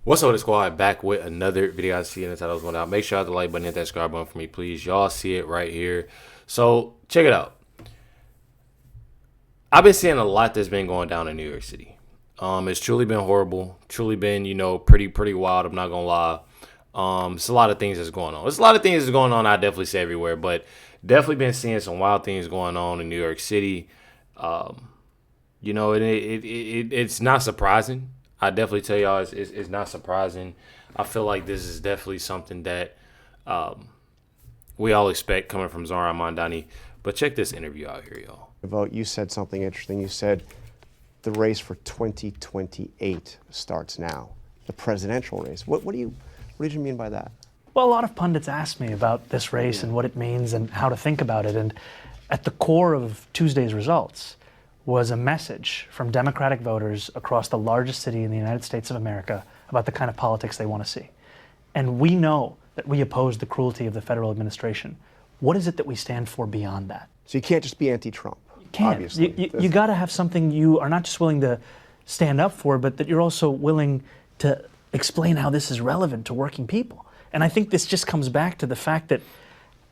What's up, the squad? Back with another video. I see in the title going out. Make sure you hit the like button, hit that subscribe button for me, please. Y'all see it right here. So check it out. I've been seeing a lot that's been going down in New York City. It's truly been horrible. Truly been, pretty wild. I'm not gonna lie. It's a lot of things that's going on. There's a lot of things that's going on. I definitely say everywhere, but definitely been seeing some wild things going on in New York City. It's not surprising. I definitely tell y'all it's not surprising. I feel like this is definitely something that we all expect coming from Zohran Mamdani. But check this interview out here, y'all. Vote. You said something interesting. You said the race for 2028 starts now, the presidential race. What did you mean by that? Well, a lot of pundits ask me about this race and what it means and how to think about it. And at the core of Tuesday's results was a message from Democratic voters across the largest city in the United States of America about the kind of politics they want to see. And we know that we oppose the cruelty of the federal administration. What is it that we stand for beyond that? So you can't just be anti-Trump. You can't. Obviously. You got to have something you are not just willing to stand up for, but that you're also willing to explain how this is relevant to working people. And I think this just comes back to the fact that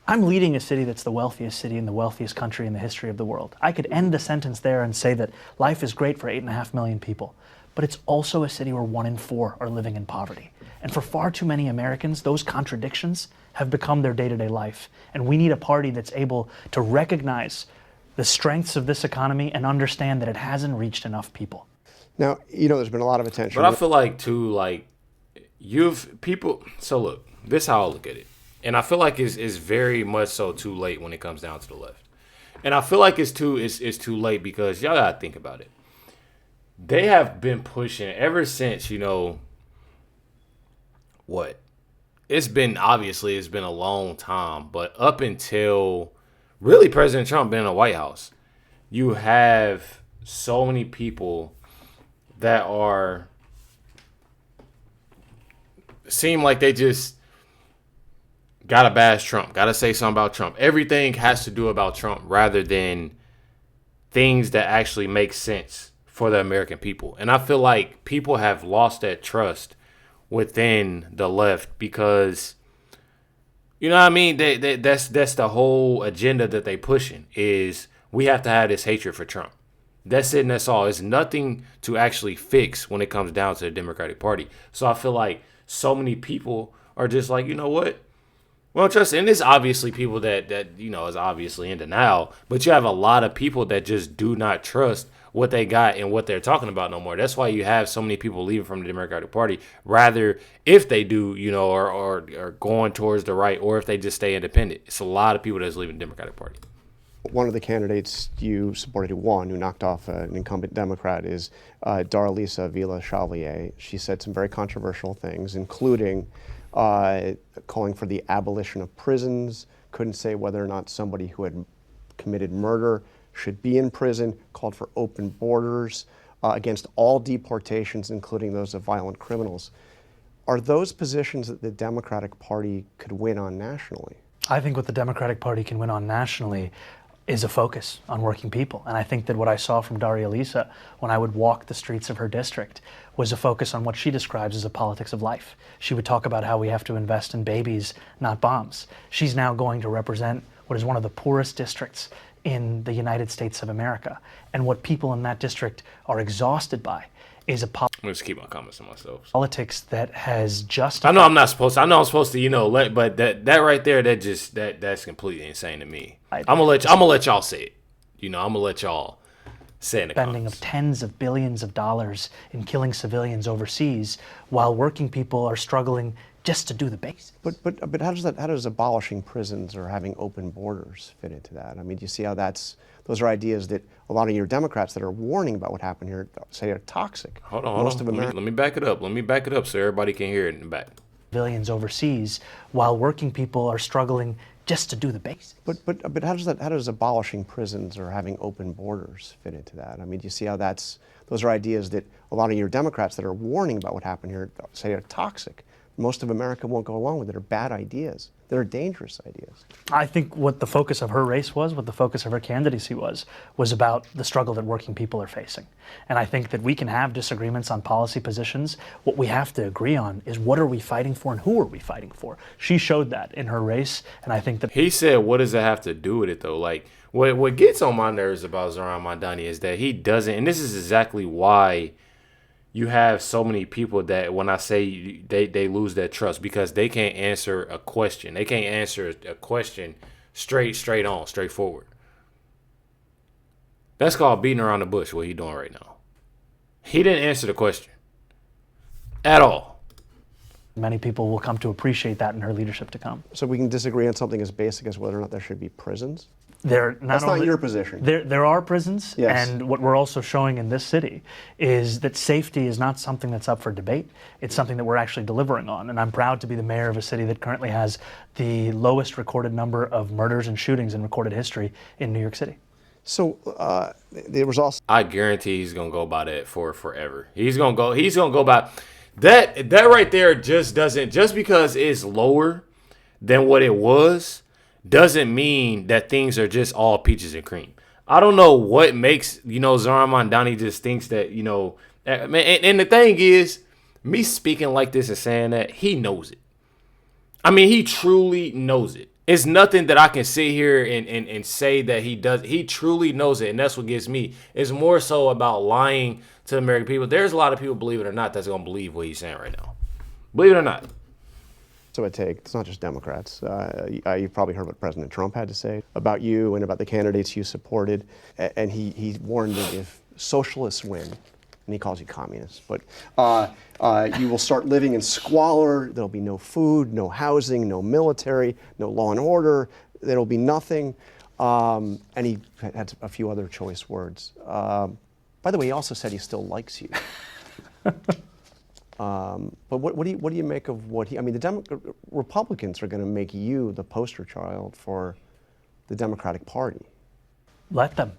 I'm leading a city that's the wealthiest city in the wealthiest country in the history of the world. I could end the sentence there and say that life is great for 8.5 million people, but it's also a city where 1 in 4 are living in poverty. And for far too many Americans, those contradictions have become their day-to-day life. And we need a party that's able to recognize the strengths of this economy and understand that it hasn't reached enough people. Now, there's been a lot of attention. But I feel like, too, so look, this is how I look at it. And I feel like it's very much so too late when it comes down to the left. And I feel like it's too late because y'all gotta think about it. They have been pushing ever since, what? It's been a long time, but up until really President Trump being in the White House, you have so many people that seem like they just gotta bash Trump, gotta say something about Trump. Everything has to do about Trump rather than things that actually make sense for the American people. And I feel like people have lost that trust within the left because, you know what I mean? That's the whole agenda that they pushing is we have to have this hatred for Trump. That's it and that's all. It's nothing to actually fix when it comes down to the Democratic Party. So I feel like so many people are just like, you know what? Well, trust, and there's obviously people that is obviously in denial, but you have a lot of people that just do not trust what they got and what they're talking about no more. That's why you have so many people leaving from the Democratic Party. Rather, if they do, or going towards the right, or if they just stay independent. It's a lot of people that's leaving the Democratic Party. One of the candidates you supported who won, who knocked off an incumbent Democrat, is Darlisa Villa-Chevalier. She said some very controversial things, including calling for the abolition of prisons, couldn't say whether or not somebody who had committed murder should be in prison, called for open borders against all deportations, including those of violent criminals. Are those positions that the Democratic Party could win on nationally? I think what the Democratic Party can win on nationally is a focus on working people. And I think that what I saw from Darlisa when I would walk the streets of her district was a focus on what she describes as a politics of life. She would talk about how we have to invest in babies, not bombs. She's now going to represent what is one of the poorest districts in the United States of America. And what people in that district are exhausted by is a I'm gonna just keep my comments to myself. politics that has justified. I know I'm supposed to, but that right there, that's completely insane to me. I'm gonna let y'all say it. I'm gonna let y'all say it in the spending comments. of tens of billions of dollars in killing civilians overseas while working people are struggling just to do the basics. But how does abolishing prisons or having open borders fit into that? I mean, do you see how those are ideas that a lot of your Democrats that are warning about what happened here say are toxic? Hold on. Let me back it up. Let me back it up so everybody can hear it in the back. Civilians overseas while working people are struggling just to do the basics. But how does abolishing prisons or having open borders fit into that? I mean, do you see how those are ideas that a lot of your Democrats that are warning about what happened here say are toxic? most of America won't go along with that are bad ideas, that are dangerous ideas. I think what the focus of her race was, what the focus of her candidacy was about the struggle that working people are facing. And I think that we can have disagreements on policy positions. What we have to agree on is what are we fighting for and who are we fighting for? She showed that in her race, and I think that... He said, what does it have to do with it, though? Like, what gets on my nerves about Zohran Mamdani is that he doesn't, and this is exactly why you have so many people that when I say they lose their trust, because they can't answer a question. They can't answer a question straight on, straightforward. That's called beating around the bush, what he's doing right now. He didn't answer the question at all. Many people will come to appreciate that in her leadership to come. So we can disagree on something as basic as whether or not there should be prisons? That's not your position. There are prisons, yes. And what we're also showing in this city is that safety is not something that's up for debate. It's something that we're actually delivering on. And I'm proud to be the mayor of a city that currently has the lowest recorded number of murders and shootings in recorded history in New York City. So there was also... I guarantee he's gonna go by that for forever. He's gonna go by that. That right there just because it's lower than what it was doesn't mean that things are just all peaches and cream. I don't know what makes, Zohran Mamdani just thinks that, and the thing is, me speaking like this and saying that, he knows it. I mean, he truly knows it. It's nothing that I can sit here and say that he does. He truly knows it, and that's what gets me. It's more so about lying to the American people. There's a lot of people, believe it or not, that's going to believe what he's saying right now. Believe it or not. So it's not just Democrats. You've probably heard what President Trump had to say about you and about the candidates you supported. And he warned that if socialists win, and he calls you communists, but you will start living in squalor. There'll be no food, no housing, no military, no law and order. There'll be nothing. And he had a few other choice words. By the way, he also said he still likes you. But what do you make of what he? I mean, the Republicans are going to make you the poster child for the Democratic Party. Let them.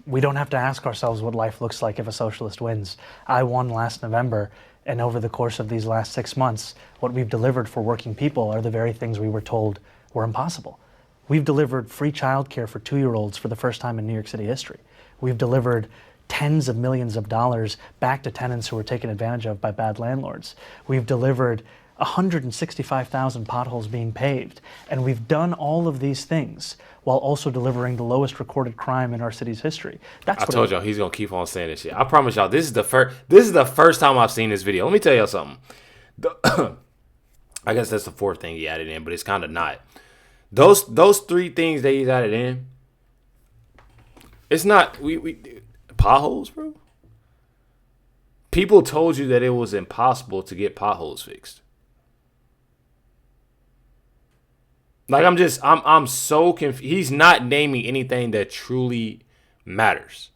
We don't have to ask ourselves what life looks like if a socialist wins. I won last November, and over the course of these last 6 months, what we've delivered for working people are the very things we were told were impossible. We've delivered free childcare for 2-year-olds for the first time in New York City history. We've delivered tens of millions of dollars back to tenants who were taken advantage of by bad landlords. We've delivered 165,000 potholes being paved. And we've done all of these things while also delivering the lowest recorded crime in our city's history. I told y'all he's going to keep on saying this shit. I promise y'all, this is the first time I've seen this video. Let me tell y'all something. I guess that's the fourth thing he added in, but it's kind of not. Those 3 things that he's added in, it's not... potholes, bro. People told you that it was impossible to get potholes fixed. Like, I'm so confused. He's not naming anything that truly matters.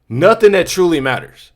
Nothing that truly matters.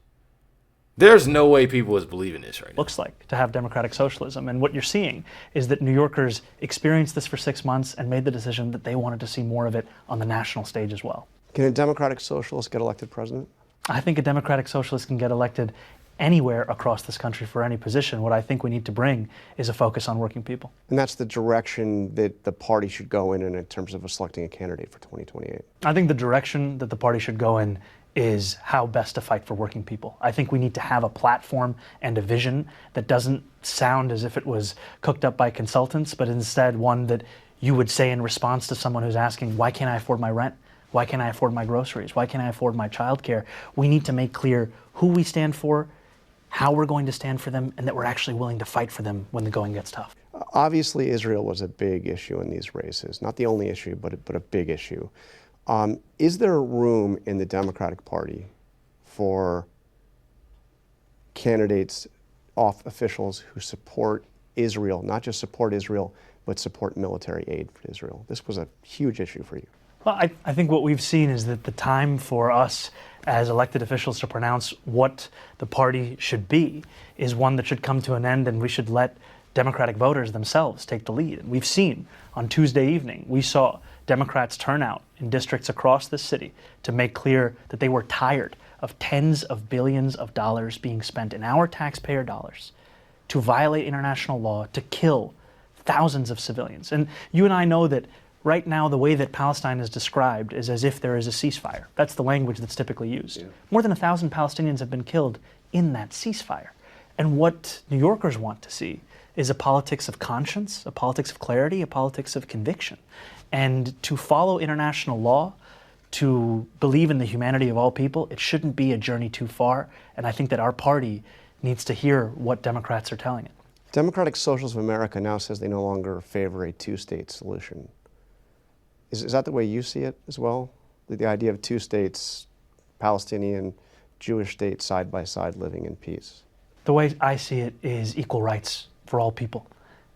There's no way people is believing this right now. Looks like to have democratic socialism. And what you're seeing is that New Yorkers experienced this for 6 months and made the decision that they wanted to see more of it on the national stage as well. Can a democratic socialist get elected president? I think a democratic socialist can get elected anywhere across this country for any position. What I think we need to bring is a focus on working people. And that's the direction that the party should go in terms of selecting a candidate for 2028. I think the direction that the party should go in is how best to fight for working people. I think we need to have a platform and a vision that doesn't sound as if it was cooked up by consultants, but instead one that you would say in response to someone who's asking, why can't I afford my rent? Why can't I afford my groceries? Why can't I afford my childcare? We need to make clear who we stand for, how we're going to stand for them, and that we're actually willing to fight for them when the going gets tough. Obviously, Israel was a big issue in these races. Not the only issue, but a big issue. Is there room in the Democratic Party for candidates, officials who support Israel, not just support Israel, but support military aid for Israel? This was a huge issue for you. Well, I think what we've seen is that the time for us as elected officials to pronounce what the party should be is one that should come to an end, and we should let Democratic voters themselves take the lead. And we've seen on Tuesday evening, we saw Democrats turn out in districts across the city to make clear that they were tired of tens of billions of dollars being spent in our taxpayer dollars to violate international law, to kill thousands of civilians. And you and I know that right now the way that Palestine is described is as if there is a ceasefire. That's the language that's typically used. Yeah. More than 1,000 Palestinians have been killed in that ceasefire. And what New Yorkers want to see is a politics of conscience, a politics of clarity, a politics of conviction. And to follow international law, to believe in the humanity of all people, it shouldn't be a journey too far. And I think that our party needs to hear what Democrats are telling it. Democratic Socialists of America now says they no longer favor a two-state solution. Is that the way you see it as well? The idea of two states, Palestinian, Jewish state side by side living in peace? The way I see it is equal rights for all people.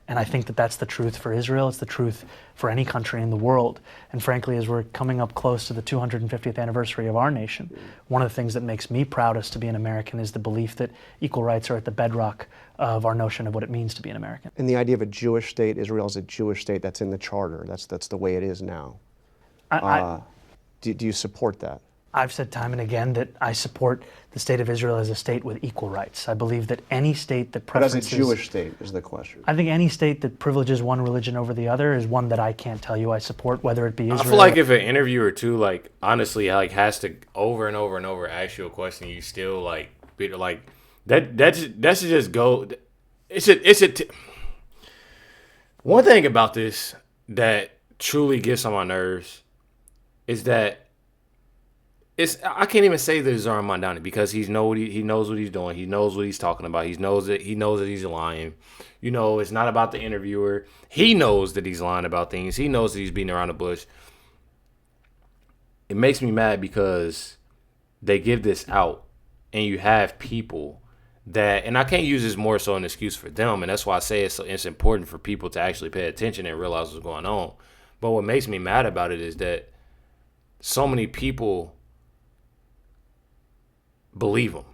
And I think that that's the truth for Israel. It's the truth for any country in the world. And frankly, as we're coming up close to the 250th anniversary of our nation, one of the things that makes me proudest to be an American is the belief that equal rights are at the bedrock of our notion of what it means to be an American. And the idea of a Jewish state, Israel is a Jewish state, that's in the charter. That's the way it is now. Do you support that? I've said time and again that I support the state of Israel as a state with equal rights. I believe that any state that preferences... But as a Jewish state is the question. I think any state that privileges one religion over the other is one that I can't tell you I support, whether it be Israel... I feel like if an interviewer too, like, honestly, like, has to over and over and over ask you a question, you still, like, be like, that should just go... One thing about this that truly gets on my nerves is that I can't even say that it's Zohran Mamdani because he knows what he's doing. He knows what he's talking about. He knows that he's lying. You know, it's not about the interviewer. He knows that he's lying about things. He knows that he's beating around the bush. It makes me mad because they give this out and you have people that, and I can't use this more so an excuse for them, and that's why I say it's important for people to actually pay attention and realize what's going on. But what makes me mad about it is that so many people believe him.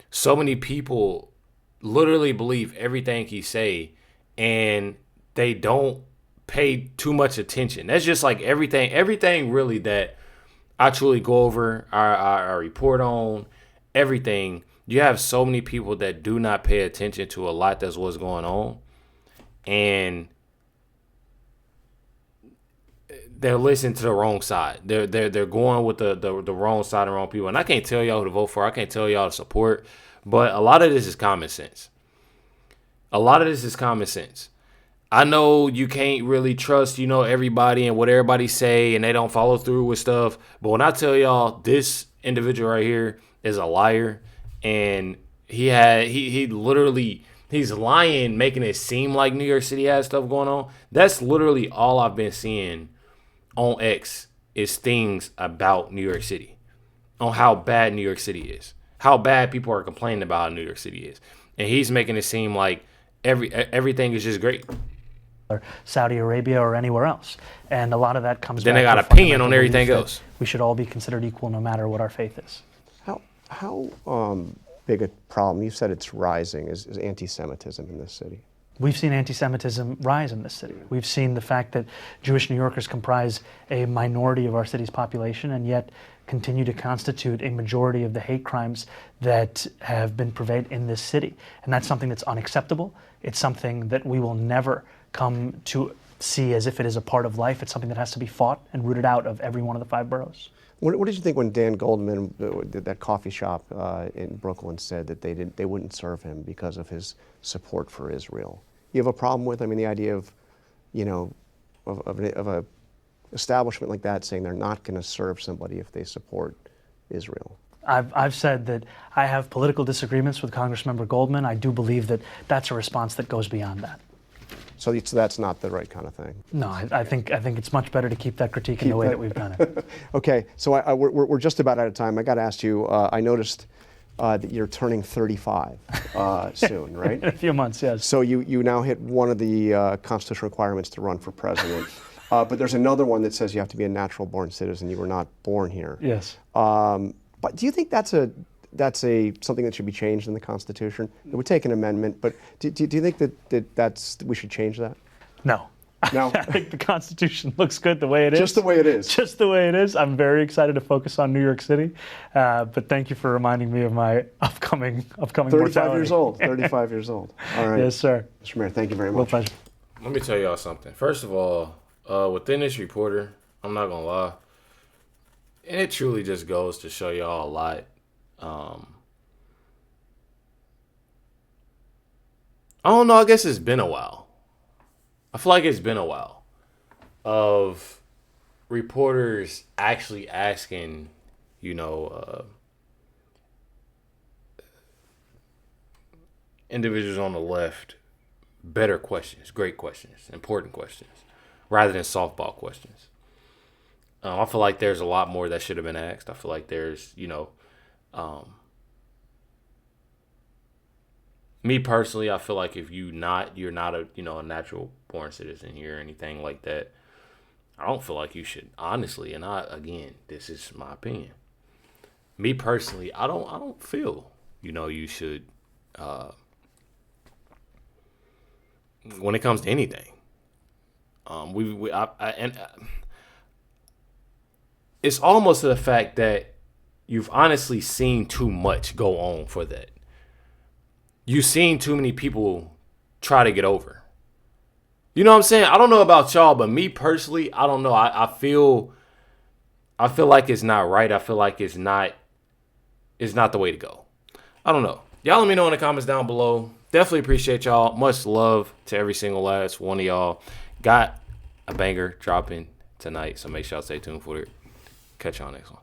So many people literally believe everything he say, and they don't pay too much attention. That's just like everything really that I truly go over, I report on, everything. You have so many people that do not pay attention to a lot that's what's going on, and they're listening to the wrong side. They're going with the wrong side and wrong people. And I can't tell y'all who to vote for. I can't tell y'all to support. But a lot of this is common sense. I know you can't really trust, everybody and what everybody say, and they don't follow through with stuff. But when I tell y'all this individual right here is a liar, and he's lying, making it seem like New York City has stuff going on. That's literally all I've been seeing on X is things about New York City, on how bad New York City is, how bad people are complaining about how New York City is. And he's making it seem like everything is just great. Or Saudi Arabia or anywhere else. And a lot of that comes then back they got to opinion on everything else. We should all be considered equal no matter what our faith is. How big a problem, you said it's rising, is anti-Semitism in this city? We've seen anti-Semitism rise in this city. We've seen the fact that Jewish New Yorkers comprise a minority of our city's population and yet continue to constitute a majority of the hate crimes that have been purveyed in this city. And that's something that's unacceptable. It's something that we will never come to see as if it is a part of life. It's something that has to be fought and rooted out of every one of the 5 boroughs. What did you think when Dan Goldman, that coffee shop in Brooklyn, said that they wouldn't serve him because of his support for Israel? You have a problem with, the idea of, of a establishment like that saying they're not going to serve somebody if they support Israel? I've said that I have political disagreements with Congressmember Goldman. I do believe that that's a response that goes beyond that. So that's not the right kind of thing? No, I think it's much better to keep that critique in the way that we've done it. Okay, so we're just about out of time. I got to ask you, I noticed that you're turning 35 soon, right? In a few months, yes. So you now hit one of the constitutional requirements to run for president. But there's another one that says you have to be a natural-born citizen. You were not born here. Yes. But do you think that's something that should be changed in the Constitution? It would take an amendment, but do you think that we should change that? No. No, I think the Constitution looks good the way it is. just the way it is. Just the way it is. I'm very excited to focus on New York City. But thank you for reminding me of my upcoming 35 mortality. years old. 35 years old. All right. Yes, sir. Mr. Mayor, thank you very Real much. pleasure. Let me tell y'all something. First of all, within this reporter, I'm not gonna lie, and it truly just goes to show y'all a lot. I don't know. I guess it's been a while. I feel like it's been a while of reporters actually asking, individuals on the left better questions, great questions, important questions, rather than softball questions. I feel like there's a lot more that should have been asked. I feel like there's, me personally, I feel like if you're not a natural born citizen here or anything like that, I don't feel like you should, honestly. And again, this is my opinion. Me personally, I don't feel, you should, when it comes to anything. It's almost to the fact that you've honestly seen too much go on for that. You've seen too many people try to get over. You know what I'm saying? I don't know about y'all, but me personally, I don't know. I feel like it's not right. I feel like it's not the way to go. I don't know. Y'all let me know in the comments down below. Definitely appreciate y'all. Much love to every single last one of y'all. Got a banger dropping tonight, so make sure y'all stay tuned for it. Catch y'all next one.